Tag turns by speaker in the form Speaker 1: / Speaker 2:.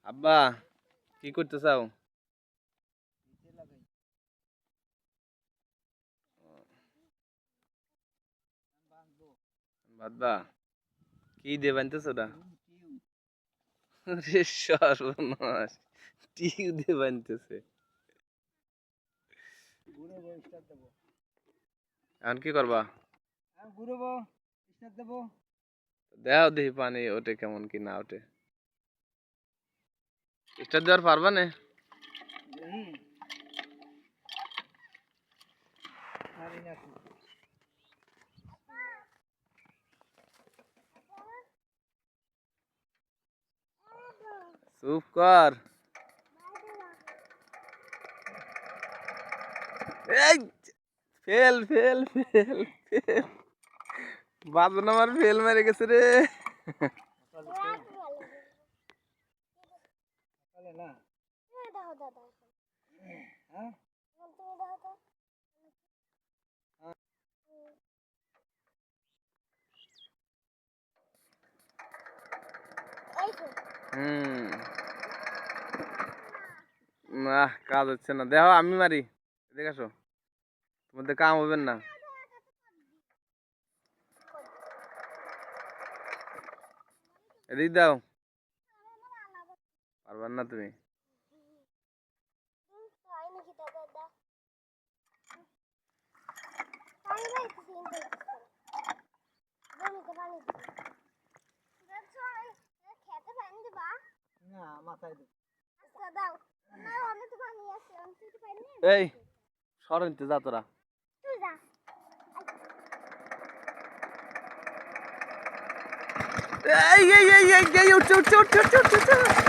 Speaker 1: আব্বা কি করতে চাও? বাদবা কি দিয়ে বানতেছ ওটা? রে সর্বনাশ, টিউ দিয়ে বানতেছে। এখন কি করবা? দেও দেখি পানি ওঠে কেমন কি না ওঠে। স্টার্ট দেওয়ার পারবা না? চুপ কর। এই ফেল ফেল ফেল ফেল, বাজন আমার ফেল মেরে গেছে রে। হুম, না কাজ হচ্ছে না, দেখো আমি মারি। এদিকে আসো, তোমাদের কাম হবে না। এদিক দাও, পারবার না তুমি। এই সরতে যা তোরা। এই এই এই এই উঠছে উঠছে উঠছে উঠছে উঠছে।